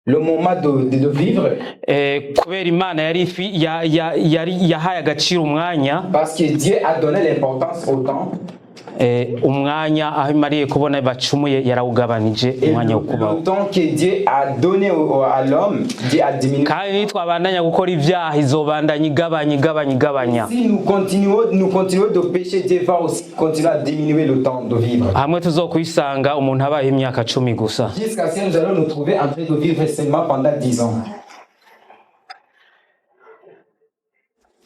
le moment de vivre. Kubera Imana yahaye agaciro umwanya, Parce que Dieu a donné l'importance au temps. umwanya aho imariye kubona bacumuye yarawugabanije umwanya wo kubaho. Le temps que Dieu a donné à l'homme, Dieu a diminué. Kandi nitwabandanya gukora ibyaha izobandanya igabanya. Si nous continuons de pécher, Dieu va aussi continuer à diminuer le temps de vivre. Hamwe tuzokwisanga umuntu abaye imyaka 10 gusa. Jusqu'à ce que nous allons nous trouver en train de vivre seulement pendant 10 ans.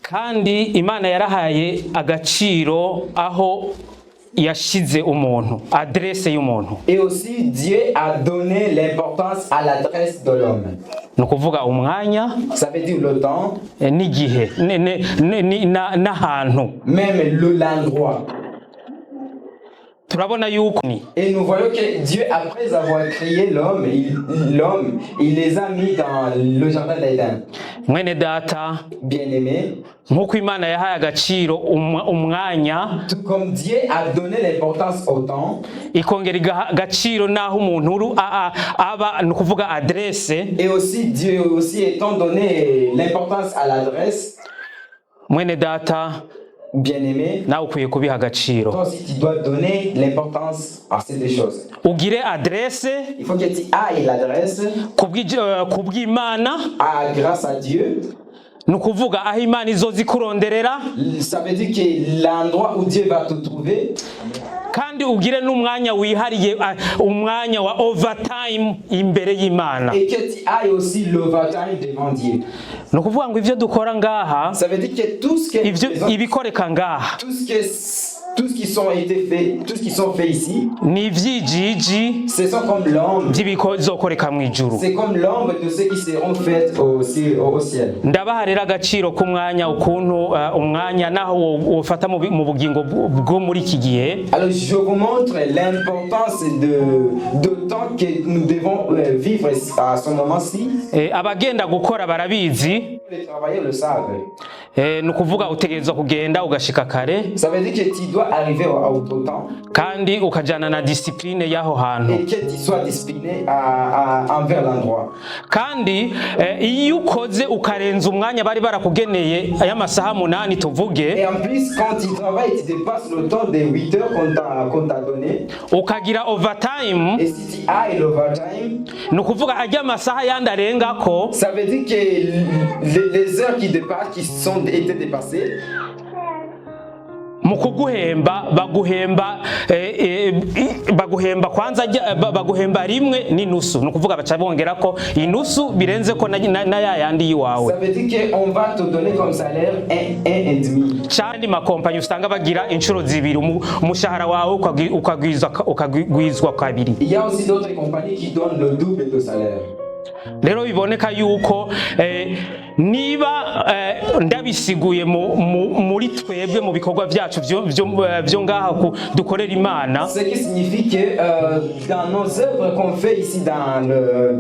Kandi Imana yarahaye agaciro aho yashize umuntu, adresse y'umuntu. Et aussi Dieu a donné l'importance à l'adresse de l'homme. Nukuvuga umwanya, ça veut dire le temps, n'igihe n'ahantu, même l'endroit. Turabona yuko et nous voyons que Dieu, après avoir créé l'homme, il les a mis dans le jardin d'Éden. Mwene data, bien-aimé, nkuko Imana yahaye agaciro umwanya, tout comme Dieu a donné l'importance au temps, ikongera igaha agaciro naho umuntu aba nukuvuga adresse, et aussi Dieu aussi étant donné l'importance à l'adresse. Mwene data, bien-aimé, nawe ukwiye kubiha agaciro. Toi aussi tu dois donner l'importance à ces deux choses. Ugire adresse, il faut que tu ailles l'adresse kubw'Imana, grâce à Dieu. Nukuvuga aho Imana izozi kuronderera, ça veut dire que l'endroit où Dieu va te trouver. Kandi ugire n'umwanya wihariye, umwanya wa overtime imbere y'Imana. Et que tu ailles aussi l'overtime devant Dieu. Nukuvuga ngo ivyo dukora ngaha, ça veut dire que tout ce que ibikoreka ngaha, tout ce qui sont faits ici, ce sont comme l'ombre. C'est comme l'ombre de ceux qui seront faits au ciel. Ndabaha rero agaciro k'umwanya ukuntu umwanya naho wofata mu bugingo bwo muri iki gihe. Alors je vous montre l'importance de temps que nous devons vivre à ce moment-ci. Abagenda gukora barabizi. Les travailleurs le savent. Nukuvuga utegerezwa kugenda ugashika kare. Ça veut dire que tu dois arriver au temps. Kandi ukajana na discipline yaho hantu. Et que tu sois discipliné envers l'endroit. Kandi iyo ukoze ukarenza umwanya bari barakugeneye aya masaha 8 tuvuge. Et en plus quand tu travailles tu dépasses le temps de 8 heures qu'on t'a donné. Ukagira overtime. Et si tu ailles l'overtime, nukuvuga ajya masaha yandarengako. Ça veut dire que les heures qui dépassent, qui sont été dépassées, mukuguhemba baguhemba kwanza baguhemba rimwe n'inusu, nukuvuga baca bongera ko inusu birenze ko na yandi yiwawe. Ça veut dire qu'on va te donner comme salaire 1,5. Cyandi makompanyi usanga bagira inshuro zibiri umushahara wawe ukagwizwa kabiri. Il y a aussi d'autres compagnies qui donnent le double de salaire. Rero biboneka yuko niba ndabisiguye muri twebwe mu bikorwa byacu byo ngaha dukorera Imana, ce qui signifie que dans nos œuvres qu'on fait ici dans le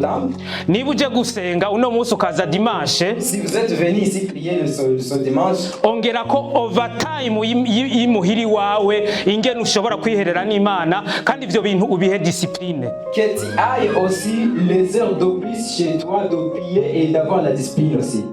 temple, niba uje gusenga uno munsi ukaza dimanche, si vous êtes venu ici prier ce dimanche, ongera ko overtime y'imuhiri wawe ingene ushobora kwiherera n'Imana, kandi ivyo bintu ubihe discipline. Que tu ailles aussi les heures de plus chez toi de prier et d'avoir la discipline aussi.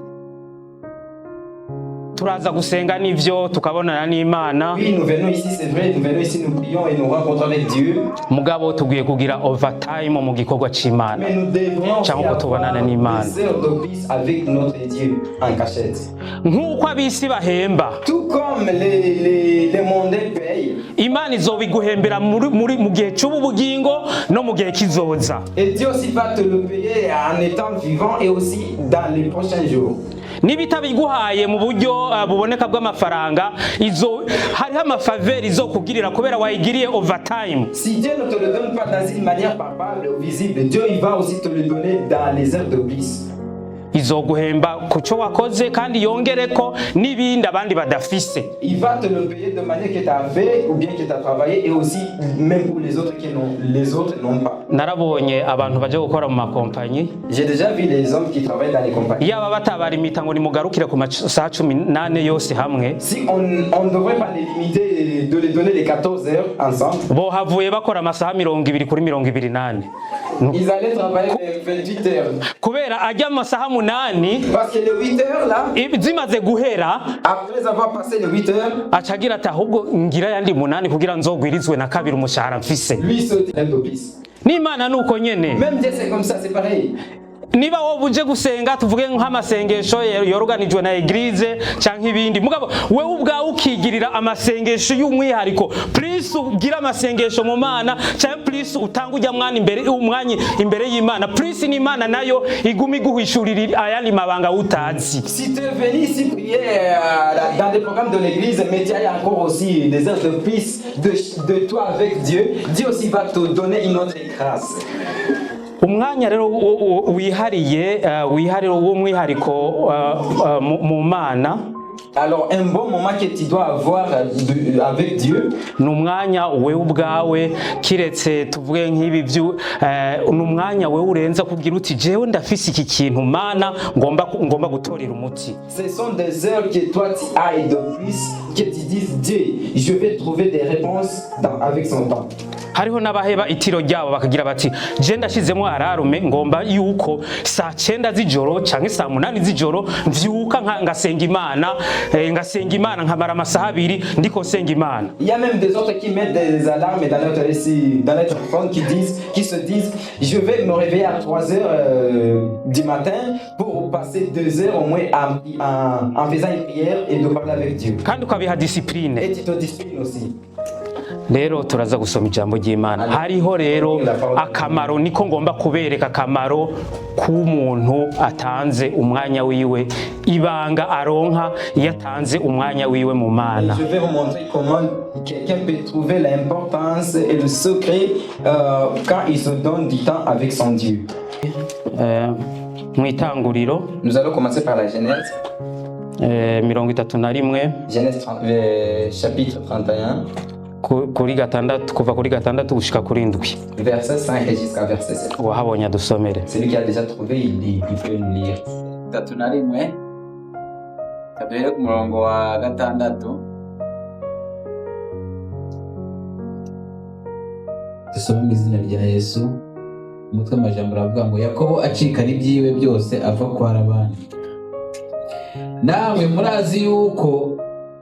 Turaza gusenga n'ivyo tukabonana n'Imana. Oui, nous venons ici, c'est vrai, nous venons ici, nous prions et nous rencontrons avec Dieu. Mugabo tugiye kugira overtime mu gikorwa c'Imana. Mais nous devons cyangwa tubonana n'Imana. Des heures de plus avec notre Dieu en cachette. Nkuko abisi bahemba. Tout comme les mondains payent. Imana izobiguhembera mu gihe c'ubugingo no mu gihe kizoza. Et Dieu aussi va te le payer en étant vivant et aussi dans les prochains jours. Nibitabiguhaye mu buryo buboneka bw'amafaranga, hariho amafaveri izokugirira kubera wayigiriye overtime. Si Dieu ne te le donne pas dans une manière palpable ou visible, Dieu il va aussi te le donner dans les heures de plus. izoguhemba kuco wakoze kandi yongereko n'ibindi abandi badafise. Il va te le payer de manière que tu as fait ou bien que tu as travaillé, et aussi même pour les autres qui n'ont pas. Narabonye abantu baje gukora mu makompanyi. J'ai déjà vu les hommes qui travaillent dans les compagnies. Yaba batabarimita ngo nimugarukire ku masaha 18 yose hamwe. Si on ne devrait pas les limiter, de les donner les 14 heures ensemble. Bo havuye bakora amasaha 20 kuri 28. Ils allaient travailler les 28 heures. Kubera ajya amasaha 8 Parce que les 8 heures là, zimaze guhera, après avoir passé les 8 heures, acagira ati ahubwo ngira yandi 8 kugira nzogwirizwe na kabiri umushahara mfise. lui saute d'office. N'Imana nuko nyene. Même Dieu c'est comme ça, c'est pareil. Niba wowe uje gusenga tuvuge nk'amasengesho yoruganijwe na eglise canke ibindi mugabo wewe ubwawe ukigirira amasengesho y'umwihariko, please ugira amasengesho mu Mana canke please utanga ujya mwana imbere y'Imana, please n'Imana nayo igumi guhishurira ayandi mabanga utazi. Si tu es venu ici prier dans des programmes de l'église, mais tu as encore aussi des heures de plus de toi avec Dieu, Dieu aussi va te donner une autre grâce. Umwanya rero wihariye w'umwihariko mu Mana. Alors un bon moment que tu dois avoir avec Dieu, n'umwanya wewe ubwawe kiretse tuvuge nk'ibi n'umwanya wewe urenza kugira uti jewe ndafise iki kintu Mana ngomba gutorera umuti. Ce sont des heures que toi tu ailles de plus, que tu dises Dieu, je vais trouver des réponses avec son temps. Hariho n'abaheba itiro ryabo bakagira bati je ndashizemo ararume ngomba yuko saa 9 z'ijoro canke saa 8 z'ijoro mvyuka ngasenga Imana nkamara amasaha 2 ndiko senga Imana. Il y a même des autres qui mettent des alarmes dans leur téléphone qui se disent je vais me réveiller à 3 heures du matin pour passer 2 heures au moins en faisant une prière et de parler avec Dieu. Kandi ukabiha discipline. Et tu te disciplines aussi. Rero turaza gusoma ijambo ry'Imana. Hariho rero akamaro, niko ngomba kubereka akamaro k'umuntu atanze umwanya wiwe, ibanga aronka iyo atanze umwanya wiwe mu Mana. Je vais vous montrer comment quelqu'un peut trouver l'importance et le secret quand il se donne du temps avec son Dieu. Mwitanguriro, nous allons commencer par la Genèse. 31. Genèse chapitre 31. kuva kuri 6 gushika kuri 7. Verset 5 et jusqu'à verset 7. Wahabonye dusomere. Celui qui a déjà trouvé, il peut nous lire. 31 kaduhere ku murongo wa 6. Dusome mu izina rya Yesu. Umutwe w'amajambo uravuga ngo Yakobo acikana ibyiwe byose ava kwa Labani. Namwe murazi yuko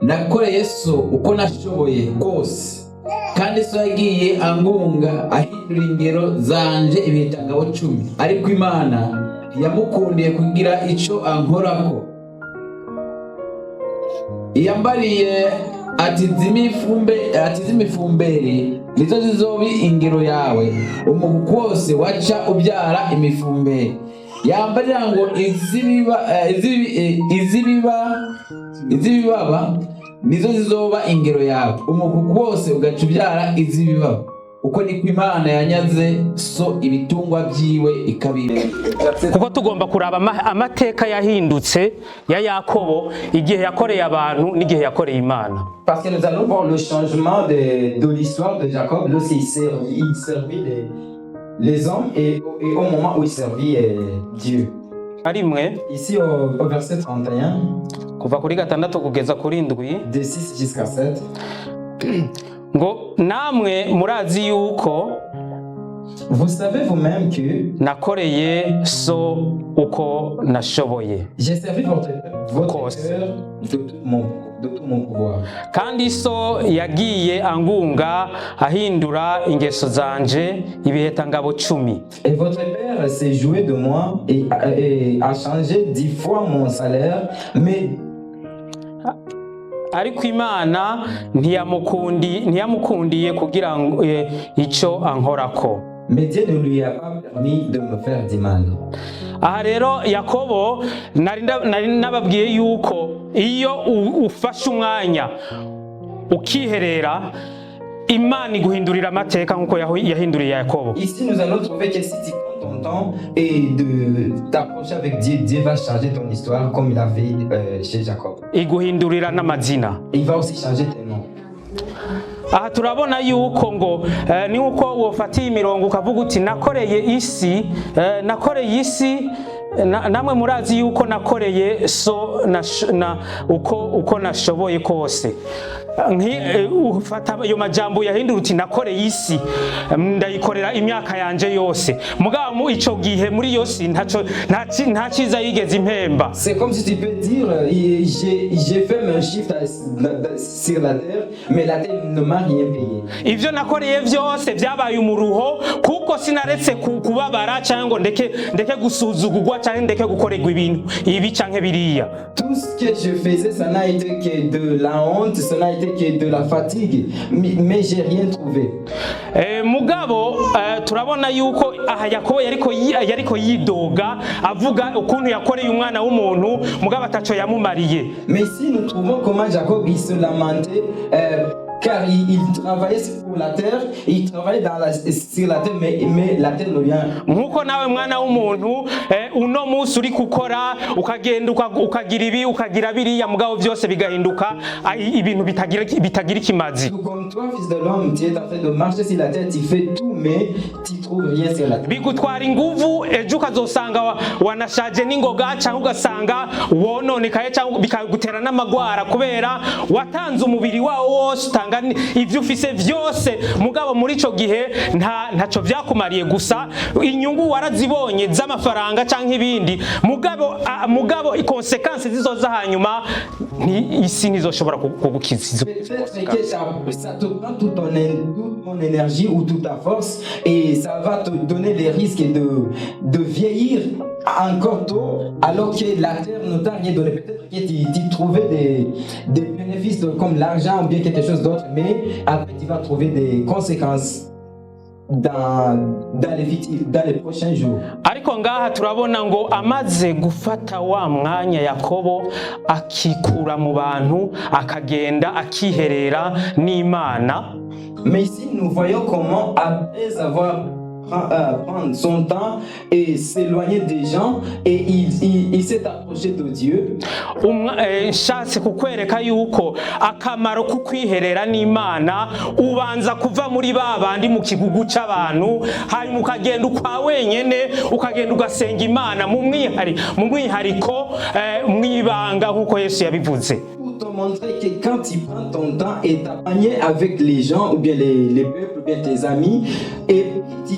nakoreye so uko nashoboye rwose, kandi so yagiye angunga ahindura ingero zanje ibitangabo 10, ariko Imana yamukundiye kugira ico ankorako. Iyambariye ati zimifumberi nizo zizobi ingero yawe, umuguku wose waca ubyara imifumberi. Yambarira ngo izibibaba nizo zizoba ingero yawe, umuguku wose ugaca ubyara izibibaba. Uko niko Imana yanyaze so ibitungwa byiwe ikabire. Kuko tugomba kuraba amateka yahindutse ya Yakobo igihe yakoreye abantu n'igihe yakoreye Imana. Parce que nous allons voir le changement de l'histoire de Jacob lorsqu'il servit les hommes et au moment où il servit Dieu. Ici au verset 31, kuva kuri 6 kugeza kuri 7, de 6 jusqu'à 7. ngo namwe murazi yuko vous savez vous-même que nakoreye so uko nashoboye. J'ai servi votre cœur de tout mon pouvoir. Kandi so yagiye angunga ahindura ingeso zanje ibiheta-ngabo 10. Et votre père s'est joué de moi et a changé 10 fois mon salaire, mais ariko Imana ntiyamukundiye kugira ngo ico ankorako. Mais Dieu ne lui a pas permis de me faire du mal. Aha rero Yakobo nari nababwiye yuko iyo ufashe umwanya ukiherera Imana iguhindurira amateka nkuko yahinduriye Yakobo. Ici nous allons trouver que si tu prends ton temps et de t'approcher avec Dieu, Dieu va changer ton histoire comme il a fait chez Jacob. iguhindurira n'amazina. Et il va aussi changer tes noms. Aha turabona yuko ngo ni uko wofatiye imirongo ukavuga uti nakoreye isi namwe murazi yuko nakoreye so uko nashoboye kose. Ufata ayo majambo yahindura uti nakoreye isi ndayikorera imyaka yanje yose, mugabo mu ico gihe muri yose nta ciza yigeze impemba. C'est comme si tu peux dire j'ai fait mon shift sur la terre mais la terre ne m'a rien payé. Ivyo nakoreye vyose vyabaye umuruho kuko sinaretse kubabara cyangwa ndeke gusuzugurwa cyangwa ndeke gukorerwa ibintu ibi canke biriya. Tout ce que je faisais, ça n'a été que de la honte, ça n'a été que de la fatigue, mais j'ai rien trouvé. Mugabo turabona yuko aha Yakobo yariko yidoga avuga ukuntu yakoreye umwana w'umuntu mugabo ataco yamumariye. Mais ici nous trouvons comment Jacob il se lamentait car il travaillait pour la terre, il travaillait sur la terre, mais la terre ne vient. Nkuko nawe mwana w'umuntu uno musi uri gukora ukagenda ukagira ibi ukagira biriya mugabo byose bigahinduka ibintu bitagira ikimazi. Comme toi fils de l'homme, tu es en train de marcher sur la terre, tu fais tout mais tu trouves rien sur la terre. Bigutwara inguvu ejo ukazosanga wanashaje n'ingoga cyangwa ugasanga wononekaye cyangwa bikagutera n'amagwara kubera watanze umubiri wawo wose ivyo ufise vyose mugabo muri ico gihe ntaco vyakumariye gusa inyungu warazibonye z'amafaranga canke ibindi mugabo consequences zizoza hanyuma isi nizoshobora kugukiza. Ça te prend toute ton énergie ou toute ta force et ça va te donner les risques de vieillir encore tôt alors que la terre ne t'a rien donné. Peut-être que tu trouvais des bénéfices comme l'argent ou bien quelque chose d'autre, mais après tu vas trouver des conséquences dans les prochains jours. Ariko ngaha turabona ngo amaze gufata wa mwanya Yakobo akikura mu bantu akagenda akiherera n'Imana. Mais ici nous voyons comment après avoir prendre son temps et s'éloigner des gens et il s'est approché de Dieu. Nshatse kukwereka yuko akamaro kukwiherera n'Imana ubanza kuva muri babandi mu kigugu c'abantu hanyuma ukagenda ukwa wenyene ukagenda ugasenga Imana mu mwihariko mwibanga nkuko Yesu yabivuze. Pour te montrer que quand tu prends ton temps et t'accompagner avec les gens ou bien les peuples ou bien tes amis et tu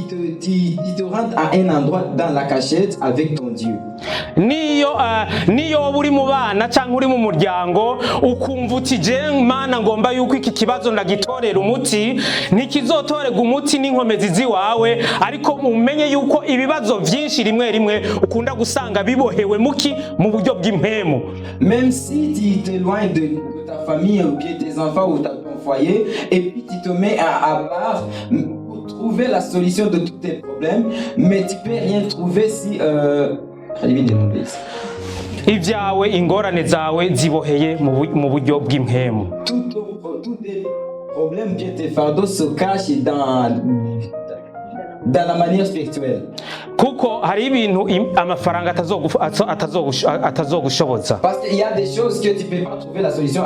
te rends à un endroit dans la cachette avec ton Dieu. Niyo uri mu bana cyangwa uri mu muryango ukumva uti je Mana ngomba yuko iki kibazo ndagitorera umuti ntikizotorega umuti n'inkomezi ziwawe ariko umenye yuko ibibazo byinshi rimwe ukunda gusanga bibohewe mu buryo bw'impemu. Même si tu t'éloignes de ta famille ou bien tes enfants ou ton foyer et puis tu te mets à part pour trouver la solution de tous tes problèmes, mais tu peux rien trouver si ibyawe ingorane zawe ziboheye mu buryo bw'impemu. Tous tes problèmes, tes fardeaux se cachent dans la manière spirituelle. Kuko hari ibintu amafaranga atazogushoboza. Parce qu'il y a des choses que tu peux pas trouver la solution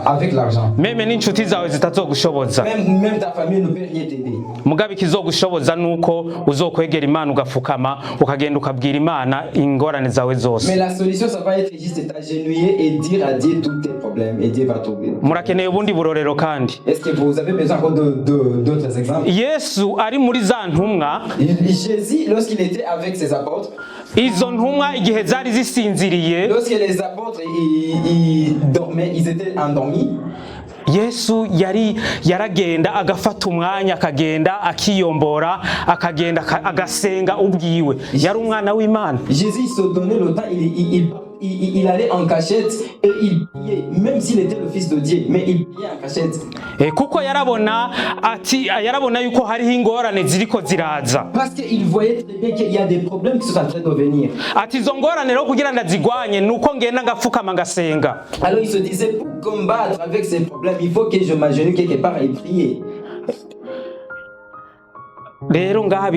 avec l'argent. Meme n'inshuti zawe zitazogushoboza. Même ta famille ne peut rien t'aider. Mugabe kizogushoboza nuko uzokwegera Imana ugafukama ukagenda ukabwira Imana ingorane zawe zose. Mais la solution ça va être juste t'agenouiller et dire à Dieu tous tes problèmes et Dieu va trouver. Murakeneye ubundi burorero kandi. Est-ce que vous avez besoin encore d'autres exemples? Yesu ari muri za ntumwa. Jésus lorsqu'il était avec ses apôtres. Izo ntumwa igihe zari zisinziriye. Lorsque les apôtres ils dormaient, ils étaient endormis. Yesu yaragenda agafata umwanya akagenda akiyombora akagenda agasenga ubwiwe. Yari umwana w'Imana. Jésus se donnait le temps, il allait en cachette et il priait, même s'il était le fils de Dieu, mais il priait en cachette. Kuko yarabona yuko hariho ingorane ziriko ziraza. Parce qu'il voyait très bien qu'il y a des problèmes qui sont en train de venir. Ati izo ngorane rero kugira ndazigwanye nuko ngenda ngafukama ngasenga. Alors il se disait pour combattre avec ces problèmes, il faut que je m'agenouille quelque part et prier. rero ngaha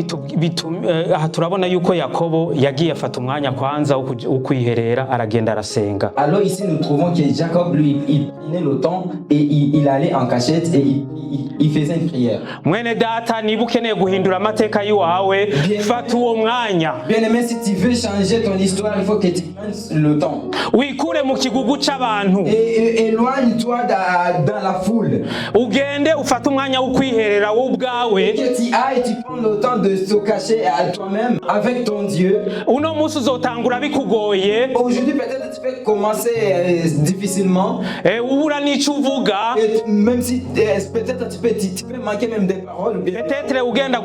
aha turabona yuko Yakobo yagiye afata umwanya kwanza wo kwiherera aragenda arasenga. Alors ici nous trouvons que Jacob lui il prenait le temps et il allait en cachette et il faisait une prière. Mwene data niba ukeneye guhindura amateka yiwawe fata uwo mwanya. Bien-aimé, si tu veux changer ton histoire, il faut que tu prennes le temps. Wikure mu kigugu c'abantu. Et éloigne-toi dans la foule. Ugende ufata umwanya wo kwiherera wo ubwawe. Que tu ailles, tu prends le temps de se cacher à toi-même avec ton Dieu. Uno musi uzotangura bikugoye. Aujourd'hui peut-être tu peux commencer difficilement. Ubura n'ico uvuga. Même si peut-être tu peux manquer même des paroles. Peut-être ugenda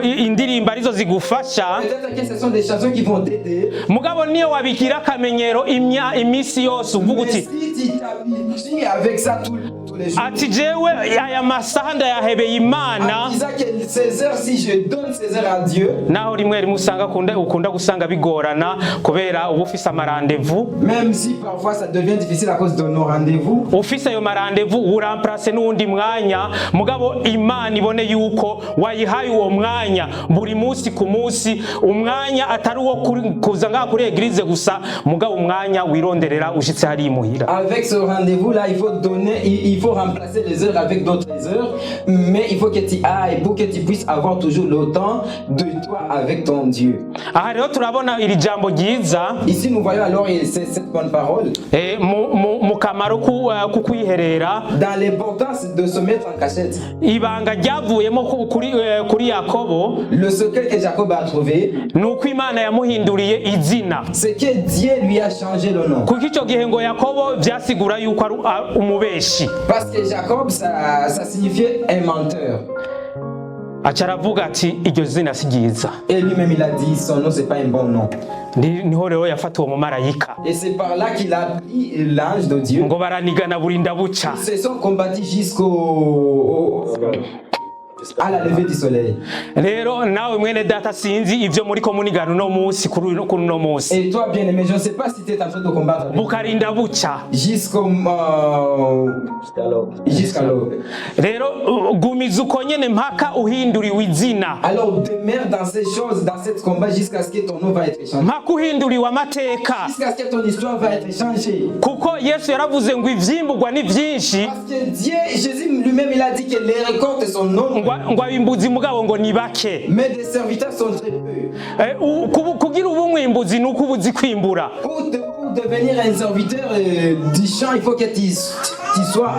indirimbo arizo zigufasha. Peut-être que ce sont des chansons qui vont t'aider. Mugabo niyo wabigira akamenyero imisi yose uvuga uti si tu t'habitues avec ça tous les jours. Ati jewe aya masaha ndayahebeye Imana. Disant que 16 heures, si je donne 16 heures à Dieu. Naho rimwe usanga ukunda gusanga bigorana kubera uba ufise amarandevu. Même si parfois ça devient difficile à cause de nos rendez-vous. Ufise ayo marandevu uramplace n'undi mwanya mugabo Imana ibone yuko wayihaye uwo mwanya buri munsi ku munsi, umwanya atari uwo kuza ngaha kuri eglise gusa mugabo umwanya wironderera ushitse hari imuhira. Avec ce rendez-vous là, il faut remplacer les heures avec d'autres heures, mais il faut que tu ailles pour que tu puisses avoir toujours le temps de toi avec ton Dieu. Aha rero turabona iri jambo ryiza. Ici nous voyons alors cette bonne parole. Mu kamaro ku kwiherera. Dans l'importance de se mettre en cachette. Ibanga ryavuyemo kuri Yakobo. Le secret que Jacob a trouvé. Nuko Imana yamuhinduriye izina. C'est que Dieu lui a changé le nom. Kuko icyo gihe ngo Yakobo byasigura yuko ari umubeshi. Parce que Jacob ça signifiait un menteur. Acharavuga ati iryo zina si ryiza. Et lui-même il a dit son nom c'est pas un bon nom. Niho rero yafata uwo mumarayika. Et c'est par là qu'il a pris l'ange de Dieu. Ngo baranigana burinda buca. Ils se sont combattus à la levée du soleil. Rero nawe mwene data sinzi ivyo muri komunigano no musi kuri no musi. Et toi bien-aimé, je ne sais pas si tu es en train de combattre. Bukarinda buca. Jusqu'à l'aube. Rero gumiza uko nyene mpaka uhinduriwe izina. Alors demeure dans ces choses, dans cette combat jusqu'à ce que ton nom va être changé. Mpaka uhinduriwe amateka. Jusqu'à ce que ton histoire va être changée. Kuko Yesu yaravuze ngo ivyimburwa ni vyinshi. Parce que Dieu, Jésus lui-même il a dit que les récoltes sont nombreuses. Ngo abimbuzi mugabo ngo ni bake. Mais des serviteurs sont très peu. Kugira ubumwimbuzi nuko ubuzi kwimbura. Pour devenir un serviteur du champ, il faut que tu sois,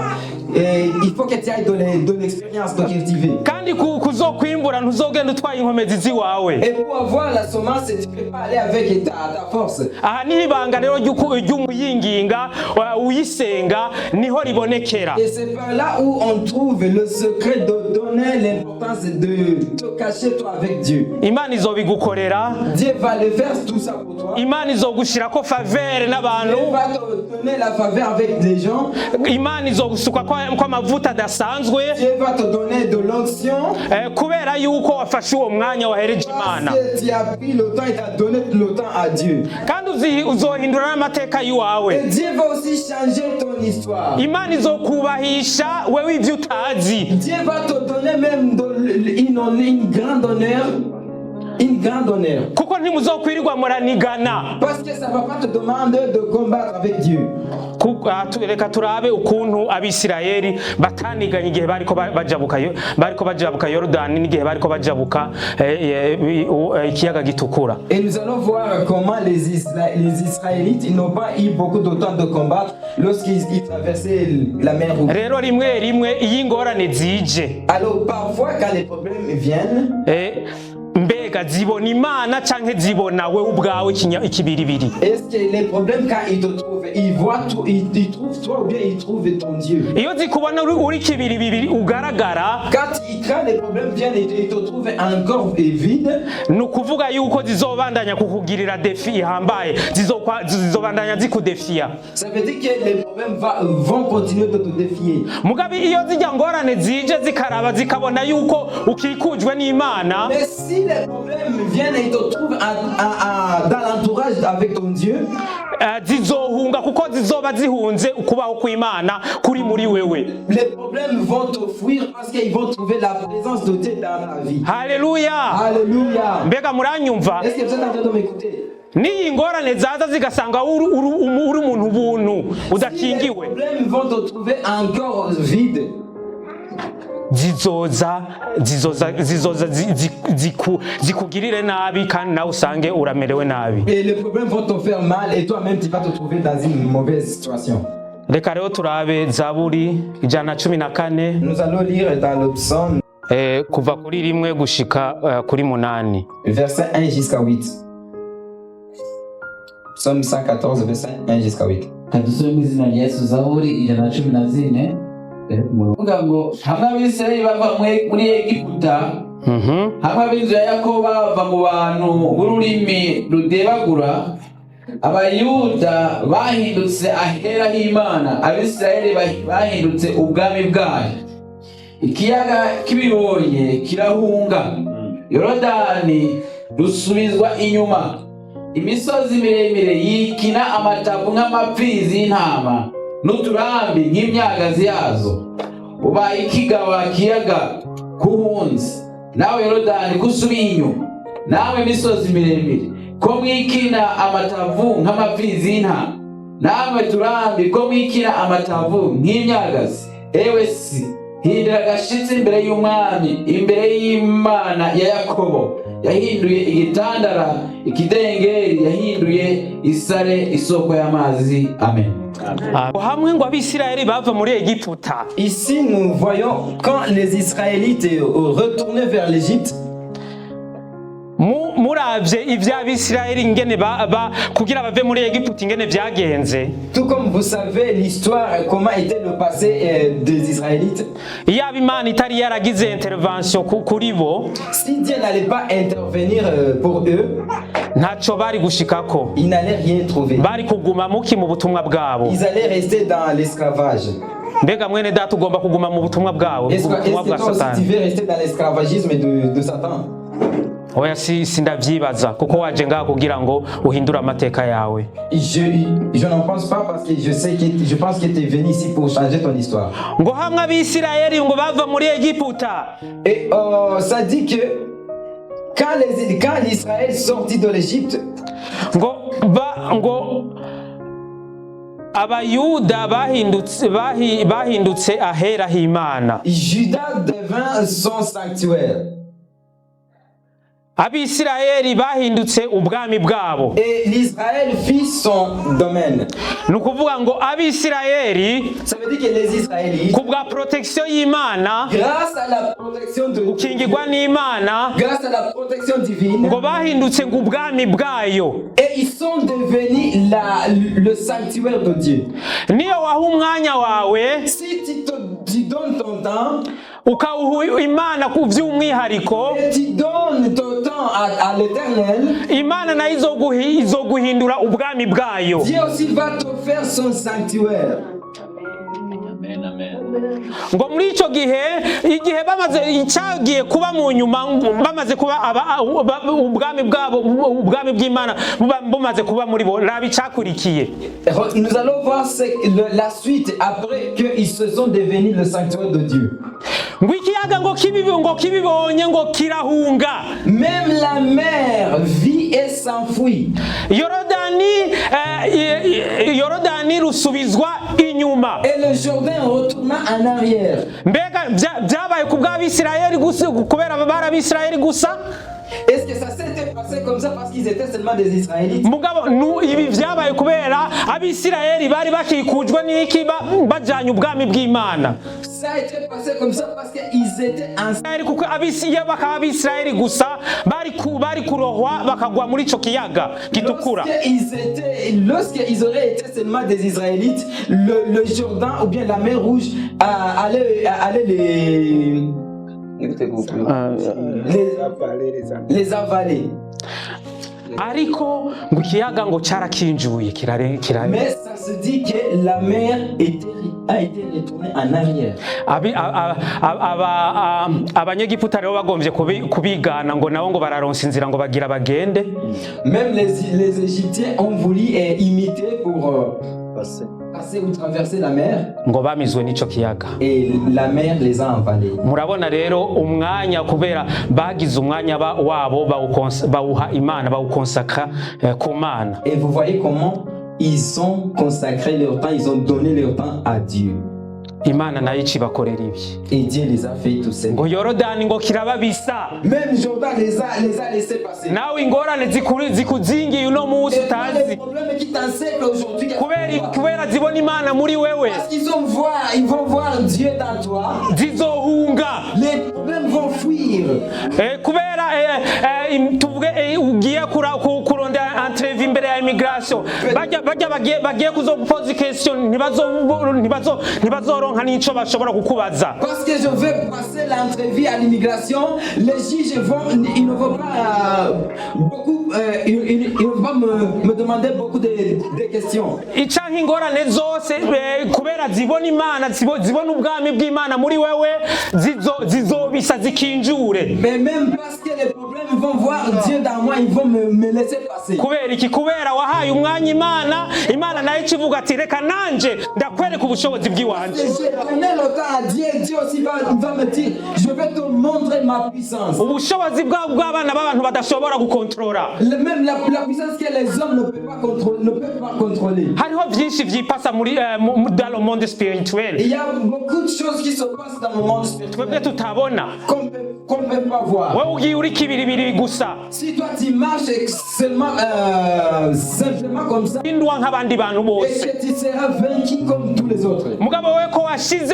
il faut que tu ailles de l'expérience de cultiver. Kandi kuzokwimbura ntuzogenda utwaye inkomezi ziwawe. Et pour avoir la semence, tu peux pas aller avec ta force. Aha ni ibanga rero ry'umuyinginga uyisenga niho ribonekera. Et c'est par là où on trouve le secret de donner l'importance de te cacher toi avec Dieu. Imana izobigukorera. Dieu va le faire tout ça pour toi. Imana izogushirako faveur n'abantu. Dieu va te donner la faveur avec les gens. Imana izogusuka kwa amavuta adasanzwe. Dieu va te donner de l'onction. Kubera yuko wafashe uwo mwanya wahereje Imana. Parce que tu as pris le temps et tu as donné le temps à Dieu. Kandi uzohindura n'amateka yiwawe. Et Dieu va aussi changer ton histoire. Imana izokubahisha wewe ivyo utazi. Dieu va te donner même une grande honneur. Une grande honneur. Kuko ntimuzokwirirwa muranigana. Parce que ça va pas te demander de combattre avec Dieu. Reka turabe ukuntu Abisirayeli bataniganye igihe bariko bajabuka Yorodani n'igihe bariko bajabuka ikiyaga gitukura. Et nous allons voir comment les Israélites ils n'ont pas eu beaucoup de temps de combattre lorsqu'ils traversaient la mer Rouge. Rero rimwe iyo ingorane zije. Alors parfois quand les problèmes viennent, mbega zibona Imana canke zibona wewe ubwawe ikibiribiri. Est-ce que les problèmes quand ils te trouvent, ils trouvent toi ou bien ils trouvent ton Dieu? Iyo zikubona uri kibiribiri ugaragara. Quand les problèmes viennent ils te trouvent encore vide. Nukuvuga yuko zizobandanya kukugirira defi ihambaye. Zizobandanya zikudefia. Ça veut dire que les problèmes vont continuer de te défier. Mugabe iyo zijya ngorane zije zikaraba zikabona yuko ukikujwe n'Imana. Mais si les problèmes viennent et te trouvent dans l'entourage avec ton Dieu, zizohunga kuko zizoba zihunze ukubaho kw'Imana kuri muri wewe. Les problèmes vont te fuir parce qu'ils vont trouver la présence de Dieu dans ta vie. Haleluya. Alléluia. Mbega muranyumva? Est-ce que vous êtes en train de m'écouter? Niyi ngorane zaza zigasanga uri umuntu ubuntu Si les udakingiwe, problèmes vont te trouver encore vide, zizoza zikugirire nabi kandi nawe usange uramerewe nabi. et les problèmes vont te faire mal et toi-même tu vas te trouver dans une mauvaise situation. Reka rero turabe Zaburi 114 Nous allons lire dans le psaume, kuva kuri 1 gushika kuri 8. verset 1 jusqu'à 8. Psaume 114, verset 1 jusqu'à 8. kadusubire mu izina rya Yesu. Zaburi 114 uvuga ngo hamwe abisirayeli bava muri Egiputa, hamwe ab'inzu ya Yakobo bava mu bantu b'ururimi rudebagura, abayuda bahindutse ahera h'Imana, abisirayeli bahindutse ubwami bwayo. Ikiyaga kibibonye kirahunga, Yorodani rusubizwa inyuma, imisozi miremire yikina amatavu nk'amapfizi y'intama, n'uturambi nk'imyagazi yazo. Ubaye ikigaba kiyaga kuhunze, nawe Yorodani kusubiye inyuma, nawe misozi miremire ko mwikina amatavu nk'amapfizi y'intama, nawe turambi ko mwikina amatavu nk'imyagazi. Ewe si hindira agashitsi imbere y'umwami, imbere y'Imana ya Yakobo. Yahinduye igitandara ikidengeri, yahinduye isare isoko y'amazi. Amen. Hamwe ngo abisirayeli bava muri Egiputa. Ici, nous voyons quand les Israélites retournaient vers l'Égypte, Muravye ivy'abisirayeli ngene kugira bave muri Egiputa ingene vyagenze. tout comme vous savez l'histoire, comment était le passé des Israélites. Iyaba Imana itari yaragize intervention kuri bo, Si Dieu n'allait pas intervenir pour eux, ntaco bari gushikako. ils n'allaient rien trouver. Bari kuguma muki mu butumwa bwabo. Ils allaient rester dans l'esclavage. Mbega mwene data ugomba kuguma mu butumwa bwabo, Est-ce ubutumwa que bwa toi aussi tu Satani. veux rester dans l'esclavagisme de Satan? Oya sindavyibaza kuko waje ngaha kugira ngo uhindure amateka yawe. Je n'en pense pas parce que je pense que tu es venu ici pour changer ton histoire. Ngo hamwe abisirayeli ngo bava muri Egiputa, Et ça dit que quand l'Israël sortit de l'Égypte, ngo abayuda bahindutse ahera h'Imana. Juda devint son sanctuaire. Abisirayeli bahindutse ubwami bwabo. Et l'Israël fit son domaine. Nukuvuga ngo abisirayeli Ça veut dire que les Israélites, kubwa protection y'Imana, grâce à la protection de ukingirwa n'Imana, grâce à la protection divine, ngo bahindutse ubwami bwayo. et ils sont devenus le sanctuaire de Dieu. Niyo waha umwanya wawe Si tu donnes ton temps, ukawuha Imana ku vy'umwihariko, et tu donnes ton temps à l'Éternel, Imana nayo izoguhindura ubwami bwayo. Dieu aussi va te faire son sanctuaire. Ngo muri ico igihe bamaze icyagiye kuba mu nyuma, bamaze kuba ubwami bwabo, ubwami bw'Imana bumaze kuba muri bo, rabi cyakurikiye. Nous allons voir la suite après qu'ils se sont devenus le sanctuaire de Dieu. Ngo ikiyaga ngo kibibonye ngo kirahunga. Même la mer vit et s'enfuit. Yorodani rusubizwa inyuma. Et le Jourdain retourna en arrière. Mbega byabaye ku bw'Abisirayeli gusa kubera bari Abisirayeli gusa? Est-ce que ça s'était passé comme ça parce qu'ils étaient seulement des Israélites? Mugabo ibi vyabaye kubera Abisirayeli bari bakikujwe n'iki bajanye ubwami bw'Imana. Ça a été passé comme ça parce qu'ils étaient ensemble. Kuko Abisirayeli gusa bari kurohwa bakagwa muri ico kiyaga gitukura. Lorsqu'ils auraient été seulement des Israélites, le Jourdain ou bien la mer Rouge allait les avaler. Ariko ngo ikiyaga ngo cyarakinjuye Mais ça se dit que la mer a été retournée en arrière. Abanyegiputa rero bagombye kubigana ngo nabo ngo bararonsa inzira ngo bagira bagende. Même les Égyptiens ont voulu imiter pour passer ou traverser la mer. Ngo bamizwe n'ico kiyaga. Et la mer les a avalés. Murabona rero umwanya kubera bagize umwanya wabo bawuha Imana bawukonsaka ku Mana. Et vous voyez comment ils ont consacré leur temps, ils ont donné leur temps à Dieu. Imana nayo ikibakorera ibi. Et Dieu les a fait tout ça. Ngo Yorodani ngo kirababisa. Même Jordan les a laissés passer. Nawe ingorane zikuzingiye uno munsi utazi. Les problèmes qui t'enseignent aujourd'hui. Kubera zibona Imana muri wewe. Parce qu'ils vont voir Dieu dans toi. Zizohunga. Les problèmes vont fuir. Kubera tuvuge ugiye kurondera entrevue imbere ya immigration. Bagiye kuzopoza question ntibazoronka n'ico bashobora kukubaza. Parce que je vais passer l'entrevue à l'immigration, les juges ils ne vont pas beaucoup ils vont me demander beaucoup de questions. Icanka ingorane zose kubera zibona Imana zibona ubwami bw'Imana muri wewe zizobisa zikinjure. Mais même parce que les problèmes vont voir Dieu dans moi, ils vont me laisser passer. Kubera iki kubera wahaye umwanya Imana nayo ikivuga ati reka nanje ndakwereka ubushobozi bw'iwanje. J'ai donné le temps à Dieu, Dieu aussi va me dire je vais te montrer ma puissance. Ubushobozi bw'abana b'abantu badashobora gukontrola. Même la puissance que les hommes ne peuvent pas contrôler. Hariho byinshi vyipasa dans le monde spirituel. Il y a beaucoup de choses qui se passent dans le monde spirituel. Twebwe tutabona. Qu'on ne peut pas voir. Wewe ugiye uri kibiribiri gusa. Si toi tu marches simplement comme ça, indwa nk'abandi bantu bose. Et que tu seras vaincu comme tous les autres. Mugabo wewe ko wasize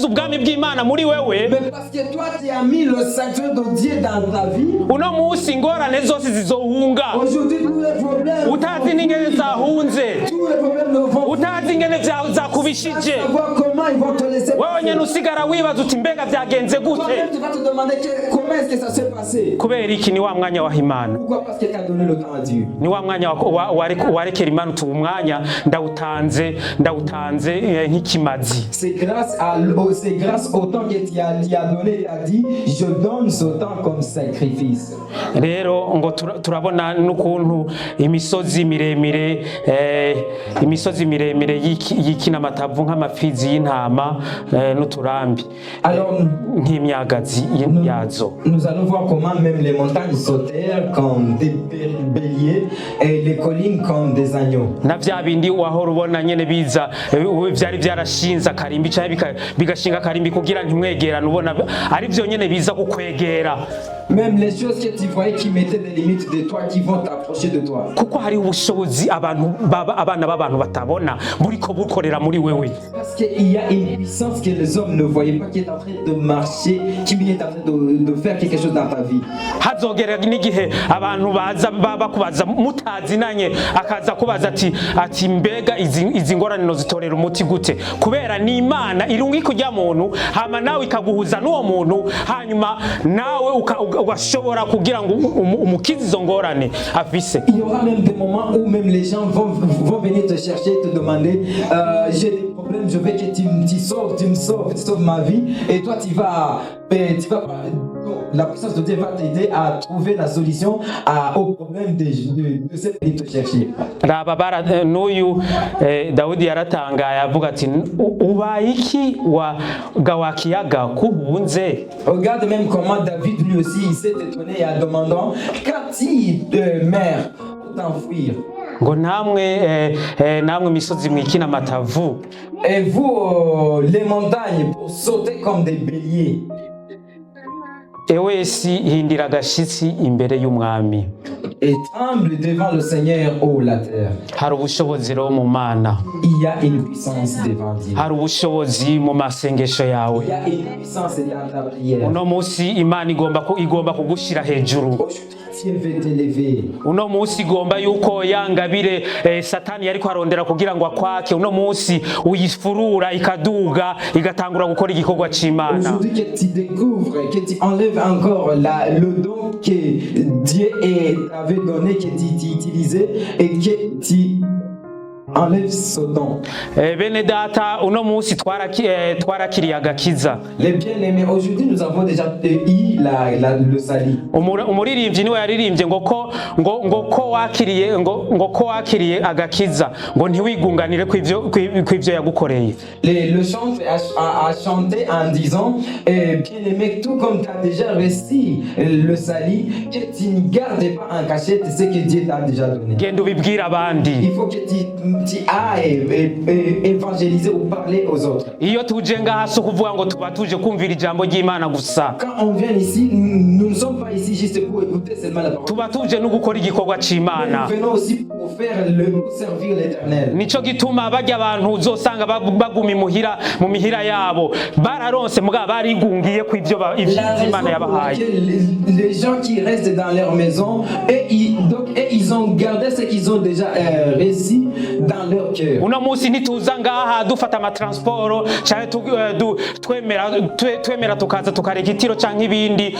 ubwami bw'Imana muri wewe. Mais parce que toi tu as mis le sanctuaire de Dieu dans ta vie. Uno munsi ingorane zose zizohunga. Aujourd'hui tous les problèmes. Utazi n'ingene zahunze. Tous les problèmes ne vont. Utazi ingene zakubishije. Savoir comment ils vont te laisser. Wewe nyene usigara wibaza uti mbega vyagenze gute. Tu vas te demander comment est-ce que ça s'est passé. Kubera iki ni wa mwanya wa Imana. Pourquoi? Parce que tu as donné le temps à Dieu. Ni wa mwanya warekera Imana utu umwanya ndawutanze nk'ikimazi. C'est grâce au temps que tu as donné, tu as dit je donne ce temps comme sacrifice. Rero ngo turabona n'ukuntu imisozi miremire y'ikinamatavu nk'amafizi y'intama n'uturambi nk'imyagazi yazo. Nous allons voir comment même les montagnes sautèrent comme des béliers et les collines comme des agneaux. Na vya bindi wahora ubona nyene biza vyari vyarashinza karimbi cyangwa bigashinga karimbi kugira ntimwegerane ubona ari byo nyene biza kukwegera. Même les choses que tu voyais qui mettaient des limites de toi, qui vont t'approcher de toi. Kuko hari ubushobozi abana b'abantu batabona buriko bukorera muri wewe. Parce qu'il y a une puissance que les hommes ne voyaient pas qui est en train de marcher, qui est en train de faire quelque chose dans ta vie. Hazogera n'igihe abantu bakubaza mutazinanye akaza kubaza ati mbega izi ngorane no zitorera umuti gute kubera ni Imana irungi kujya muntu hama nawe ikaguhuza n'uwo muntu hanyuma nawe ugashobora kugira ngo umukizi izo ngorane afise. Il y aura même des moments où même les gens vont venir te chercher, te demander j'ai des problèmes, je veux que tu me sauves ma vie, et toi tu vas la puissance de Dieu va t'aider à trouver la solution au problème de ceux qui te chercher. N'uyu Dawudi yaratangaye avuga ati ubaye iki wakiyaga kuhunze. Regarde même comment David lui aussi il s'est étonné en demandant qu'as-tu mer pour t'enfuir. Ngo namwe misozi mwikina matavu. Et vous les montagnes pour sauter comme des béliers. Ewe si hindira agashitsi imbere y'umwami. Et tremble devant le Seigneur, ô la terre. Hari ubushobozi rero mu Mana. Il y a une puissance devant Dieu. Hari ubushobozi mu masengesho yawe. Il y a une puissance dans ta prière. Uno munsi Imana igomba kugushira hejuru. Dieu veut t'élever. Uno munsi igomba yuko yangabire Satani yariko arondera kugira ngo akwake uno munsi uyifurura ikaduga igatangura gukora igikorwa c'Imana. Aujourd'hui que tu découvres, que tu enlèves encore le don que Dieu t'avait donné, que tu utilisais et que tu enlève Satan. Bene data uno munsi twarakiriye agakiza. Les bien-aimés, aujourd'hui nous avons déjà eu le salut. Umuririmbyi niwe yaririmbye ngo ko wakiriye agakiza ngo ntiwigunganire kw'ivyo yagukoreye. Le chanteur a chanté en disant bien-aimé, tout comme tu as déjà reçu le salut, que tu ne gardes pas en cachette ce que Dieu t'a déjà donné. Genda ubibwira abandi. Il faut que tu ailles évangéliser ou parler aux autres. Iyo tuje ngaha si ukuvuga ngo tuba tuje kumvira ijambo ry'Imana gusa. Quand on vient ici, nous ne sommes pas ici juste pour écouter seulement la parole. Tuba tuje no gukora igikorwa c'Imana. Nous venons aussi pour servir l'Éternel. Nico gituma barya abantu uzosanga baguma mu mihira yabo bararonse mugabo barigungiye kw'ivyo Imana yabahaye. Les gens qui restent dans leur maison et ils ont gardé ce qu'ils ont déjà reçu dans leur cœur. Uno munsi ntituza ngaha dufata amatransport canke twemera tukaza tukareka itiro canke ibindi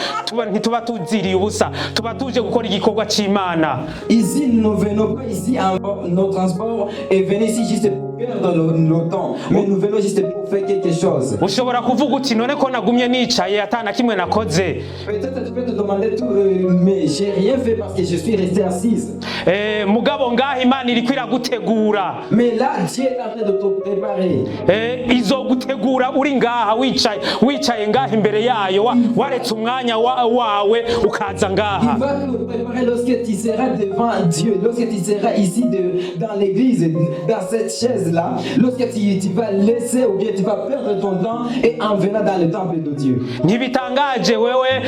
ntituba tuziriye ubusa tuba tuje gukora igikorwa c'Imana. Ici nous ne venons pas ici en nos transports et venons ici juste pour perdre nos temps, mais nous venons juste pour faire quelque chose. Ushobora kuvuga uti none ko nagumye nicaye atana kimwe nakoze. Peut-être tu peux te demander tout, mais j'ai rien fait parce que je suis resté assise. Mugabo ngaha Imana iriko iragutegura. Mais là Dieu est en train de te préparer. Izogutegura uri ngaha wicaye ngaha imbere yayo waretse umwanya wawe ukaza ngaha. Il va te préparer lorsque tu seras devant Dieu, lorsque tu seras ici dans l'église, dans cette chaise-là, lorsque tu vas laisser ou bien tu vas perdre ton temps et en venant dans le temple de Dieu. Ntibitangaje wewe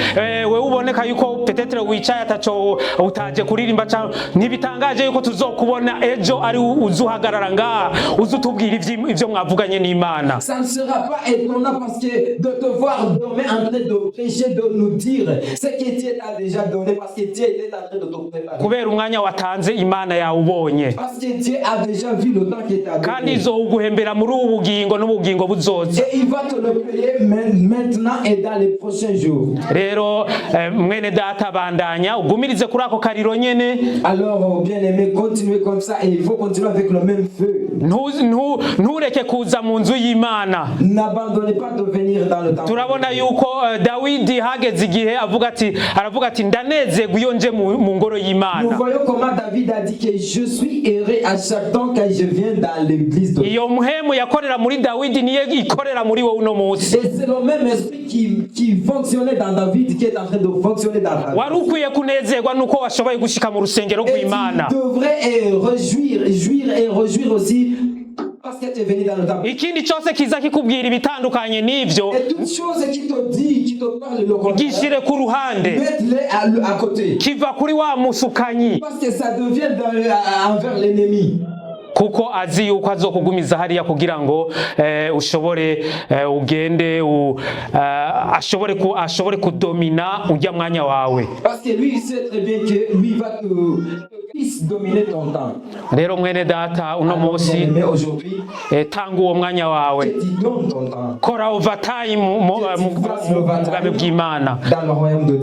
uboneka yuko peut-être wicaye ataco utaje kuririmba cyangwa ntibitangaje yuko tuzokubona ejo ari uzuhagarara ngaha uzutubwira ivyo mwavuganye n'Imana. Ça ne sera pas étonnant parce que de te voir demain en train de prêcher, de nous dire ce que Dieu t'a déjà donné parce que Dieu est en train de te préparer. Kubera umwanya watanze Imana yawubonye. Parce que Dieu a déjà vu le temps qu'il t'a donné. Kandi izoguhembera muri ubu bugingo n'ubugingo buzoza. Et il va te le payer maintenant et dans les prochains jours. Rero mwene data bandanya ugumirize kuri ako kariro nyene. Alors bien aimé, continuez comme ça et il faut continuer avec le même feu. Ntureke kuza mu nzu y'Imana. N'abandonnez pas de venir dans le temple. Turabona yuko Dawidi hageze igihe aravuga ati ndanezerwa iyo nje mu ngoro y'Imana. Nous voyons comment David a dit que je suis heureux à chaque temps quand je viens dans l'église de Dieu. Iyo muhemu yakorera muri Dawidi niye ikorera muri wowe uno munsi. Et c'est le même esprit qui fonctionnait dans David qui est en train de fonctionner dans David. Wari ukwiye kunezerwa nuko washoboye gushika mu rusengero rw'Imana. Tu devrais réjouir aussi parce que tu es venu dans le temple. Ikindi cyose kiza kikubwira ibitandukanye n'ivyo. Et toute chose qui te dit, qui te parle le contraire, gishire ku ruhande. Mets-les à côté. Kiva kuri wa musukanyi. Parce que ça devient envers l'ennemi. Kuko azi yuko azokugumiza hariya kugira ngo ushobore ugende ashobore kudomina ujya mwanya wawe. Parce que lui il sait très bien que lui va te dominer ton temps. Rero mwene data uno munsi tanga uwo mwanya wawe. Kora overtime mu bwami bw'Imana.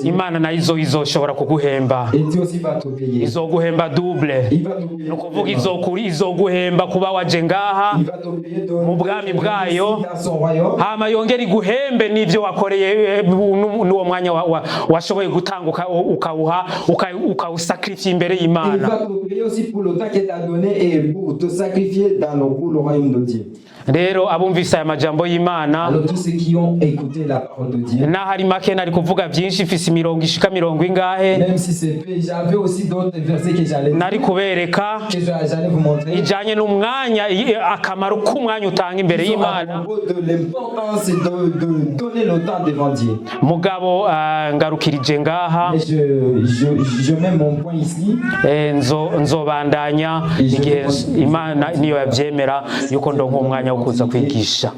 Imana nayo izoshobora kuguhemba. Izoguhemba double. Nukuvuga izoguhemba kuba waje ngaha mu bwami bwayo. Hama yongera iguhembe n'ivyo wakoreye n'uwo mwanya washoboye gutanga ukawusacrifier imbere y'Imana. Il va te payer aussi pour le temps qu'il t'a donné et pour te sacrifier pour le royaume de Dieu. Rero abumvise aya majambo y'Imana, alors tous ceux qui ont écouté la parole de Dieu, nahari make nari kuvuga byinshi ifise imirongo ishika 20 même si c'est peu, j'avais aussi d'autres versets que j'allais nari kubereka que j'allais vous montrer ijanye n'umwanya akamaro k'umwanya utanga imbere y'Imana, de l'importance de donner le temps devant Dieu. Mugabo ngarukirije ngaha, je mets mon point ici, nzobandanya igihe Imana niyo yavyemera yuko ndonka umwanya wo kuza kwigisha.